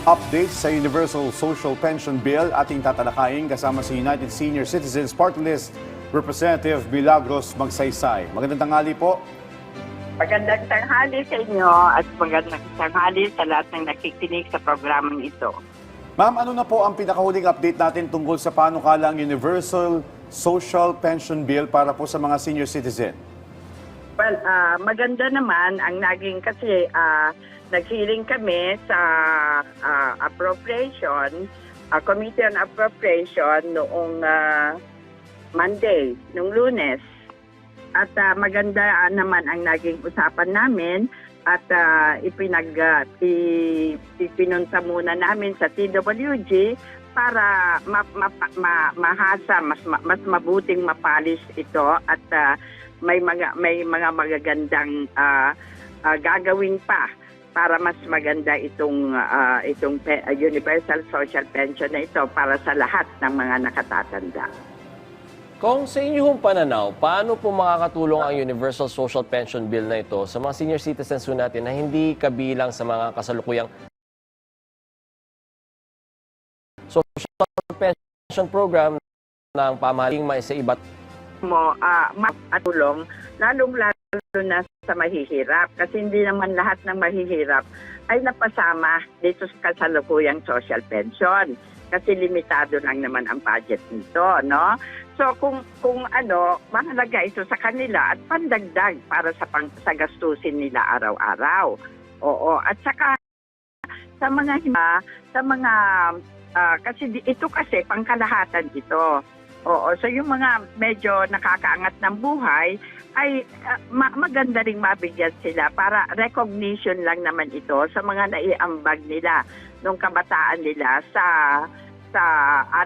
Update sa Universal Social Pension Bill ating tatalakayin kasama si United Senior Citizens Party List Representative Milagros Magsaysay. Magandang tanghali po. Magandang tanghali sa inyo at magandang tanghali sa lahat ng nakikinig sa programang ito. Ma'am, ano na po ang pinakahuling update natin tungkol sa panukalang Universal Social Pension Bill para po sa mga senior citizen? Well, maganda naman ang naging kasi nag-hearing kami sa appropriation, Committee on Appropriation noong Monday, noong Lunes. At maganda naman ang naging usapan namin at ipinunta muna namin sa TWG para mahasa, mas mabuting mapalis ito at may mga magagandang gagawin pa para mas maganda itong Universal Social Pension na ito para sa lahat ng mga nakatatanda. Kung sa inyong pananaw, paano po makakatulong ang Universal Social Pension Bill na ito sa mga senior citizens po natin na hindi kabilang sa mga kasalukuyang social pension program ng pamahalaan sa iba't matulong, lalong-lalo na sa mahihirap. Kasi hindi naman lahat ng mahihirap ay napasama dito sa kasalukuyang social pension. Kasi limitado lang naman ang budget nito, no? So kung mahalaga ito sa kanila at pandagdag para sa gastusin nila araw-araw. Oo, at saka sa mga kasi ito kasi pangkalahatan ito. Oo, so yung mga medyo nakakaangat ng buhay ay maganda ring mabigyan sila para recognition lang naman ito sa mga naiambag nila nung kabataan nila sa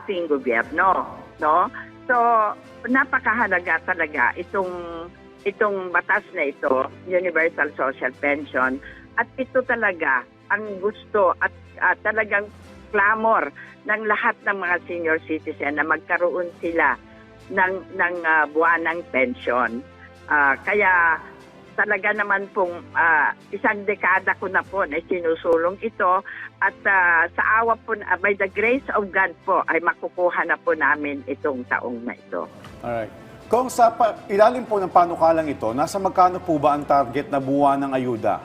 ating gobyerno, no? So napakahalaga talaga itong batas na ito, Universal Social Pension, at ito talaga ang gusto at talagang clamor ng lahat ng mga senior citizen na magkaroon sila ng buwanang pension. Kaya talaga naman pong isang dekada ko na po na sinusulong ito at sa awa po, by the grace of God po, ay makukuha na po namin itong taong na ito. Alright. Kung sa ilalim po ng panukalang ito, nasa magkano po ba ang target na buwan ng ayuda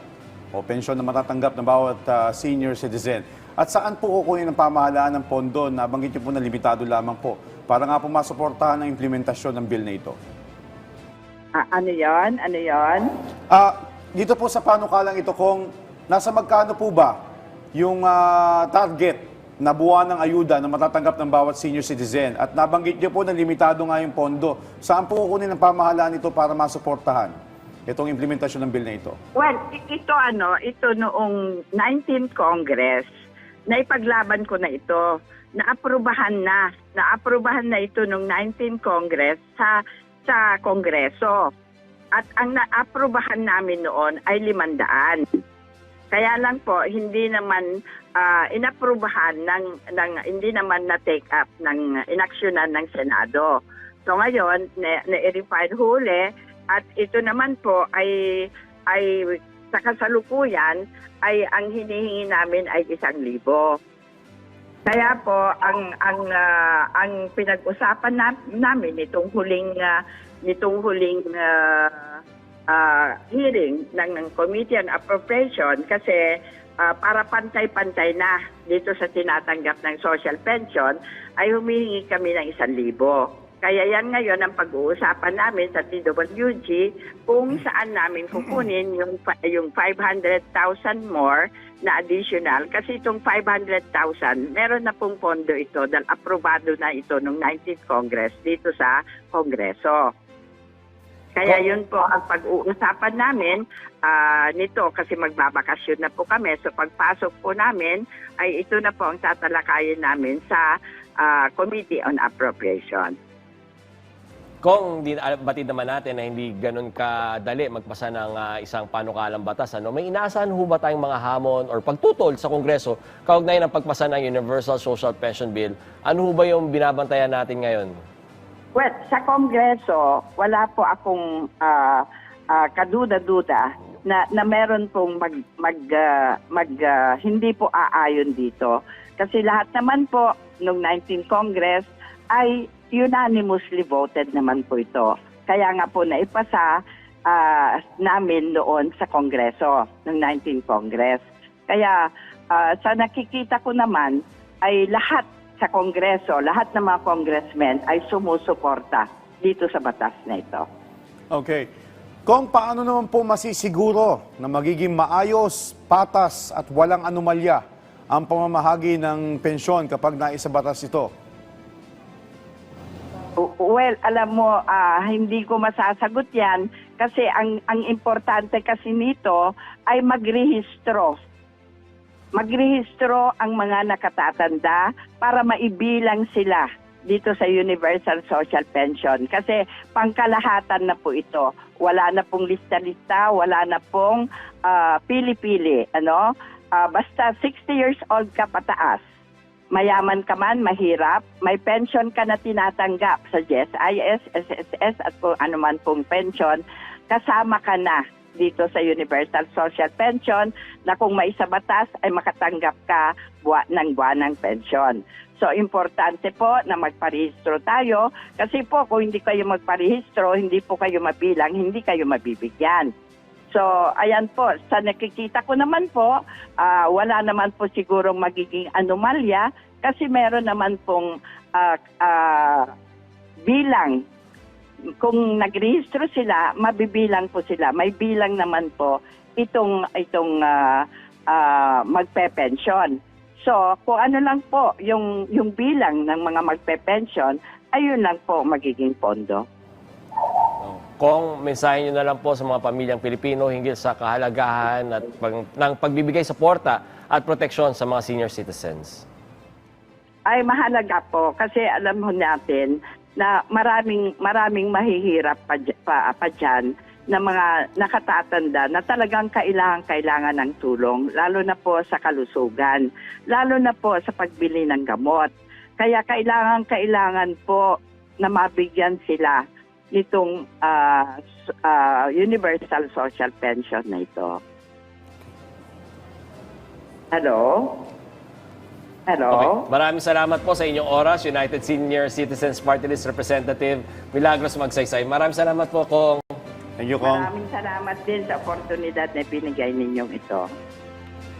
o pensyon na matatanggap ng bawat senior citizen? At saan po kukunin ng pamahalaan ng pondo na banggit niyo po na limitado lamang po para nga po masuportahan ang implementasyon ng bill na ito? Ano yon? Ano yon? Dito po sa panukalang ito, kung nasa magkano po ba yung target na buwan ng ayuda na matatanggap ng bawat senior citizen? At nabanggit niyo po na limitado nga yung pondo. Saan po kukunin ng pamahalaan ito para masuportahan itong implementasyon ng bill na ito? Well, ito noong 19th Congress, naipaglaban ko na ito. Naaprubahan na ito noong 19th Congress sa Kongreso. At ang naaprubahan namin noon ay 500. Kaya lang po hindi naman inaprubahan hindi naman na take up ng inaksyonan ng Senado. So ngayon na-refile huli at ito naman po ay sa kasalukuyan ay ang hinihingi namin ay 1,000. Kaya po ang pinag-usapan namin nitong huling hearing ng Committee on Appropriation kasi para pantay-pantay na dito sa tinatanggap ng social pension ay humihingi kami ng 1,000. Kaya yan ngayon ang pag-uusapan namin sa TWG kung saan namin kukunin yung 500,000 more na additional. Kasi itong 500,000, meron na pong pondo ito dahil aprobado na ito noong 19th Congress dito sa Kongreso. Kaya yun po ang pag-uusapan namin nito kasi magbabakasyon na po kami. So pagpasok po namin ay ito na po ang tatalakayin namin sa Committee on Appropriation. Kung batid naman natin na hindi ganun kadali magpasa ng isang panukalang batas, may inaasahan ho ba tayong mga hamon or pagtutol sa Kongreso kaugnay ng pagpasa ng Universal Social Pension Bill? Ano ho ba yung binabantayan natin ngayon? Well, sa Kongreso, wala po akong kaduda-duda na meron pong hindi po aayon dito. Kasi lahat naman po nung 19th Congress ay unanimously voted naman po ito. Kaya nga po naipasa namin noon sa Kongreso ng 19th Congress. Kaya sa nakikita ko naman ay lahat sa Kongreso, lahat ng mga congressmen ay sumusuporta dito sa batas na ito. Okay. Kung paano naman po masisiguro na magiging maayos, patas at walang anomalya ang pamamahagi ng pensyon kapag naisabatas ito? Well, alam mo, hindi ko masasagot yan kasi ang importante kasi nito ay magrehistro. Magrehistro ang mga nakatatanda para maibilang sila dito sa Universal Social Pension. Kasi pangkalahatan na po ito. Wala na pong lista-lista, wala na pong pili-pili. Basta 60 years old ka pataas. Mayaman ka man, mahirap, may pension ka na tinatanggap sa GSIS, SSS at kung anuman pong pension, kasama ka na dito sa Universal Social Pension na kung may sa batas ay makatanggap ka ng buwanang pension. So, importante po na magparehistro tayo kasi po kung hindi kayo magparehistro, hindi po kayo mabilang, hindi kayo mabibigyan. So, ayan po, sa nakikita ko naman po, wala naman po siguro magiging anomalya kasi meron naman pong bilang. Kung nagrehistro sila, mabibilang po sila. May bilang naman po itong magpe-pension. So, kung ano lang po yung bilang ng mga magpe-pension, ayun lang po magiging pondo. Kung mensahe nyo na lang po sa mga pamilyang Pilipino hinggil sa kahalagahan at ng pagbibigay suporta at proteksyon sa mga senior citizens. Ay mahalaga po kasi alam mo natin na maraming mahihirap pa dyan na mga nakatatanda na talagang kailangan ng tulong, lalo na po sa kalusugan, lalo na po sa pagbili ng gamot. Kaya kailangan po na mabigyan sila nitong Universal Social Pension na ito. Hello? Hello? Okay. Maraming salamat po sa inyong oras, United Senior Citizens Party List Representative Milagros Magsaysay. Maraming salamat po, Kong. Thank you, Kong. Maraming salamat din sa oportunidad na binigay ninyong ito.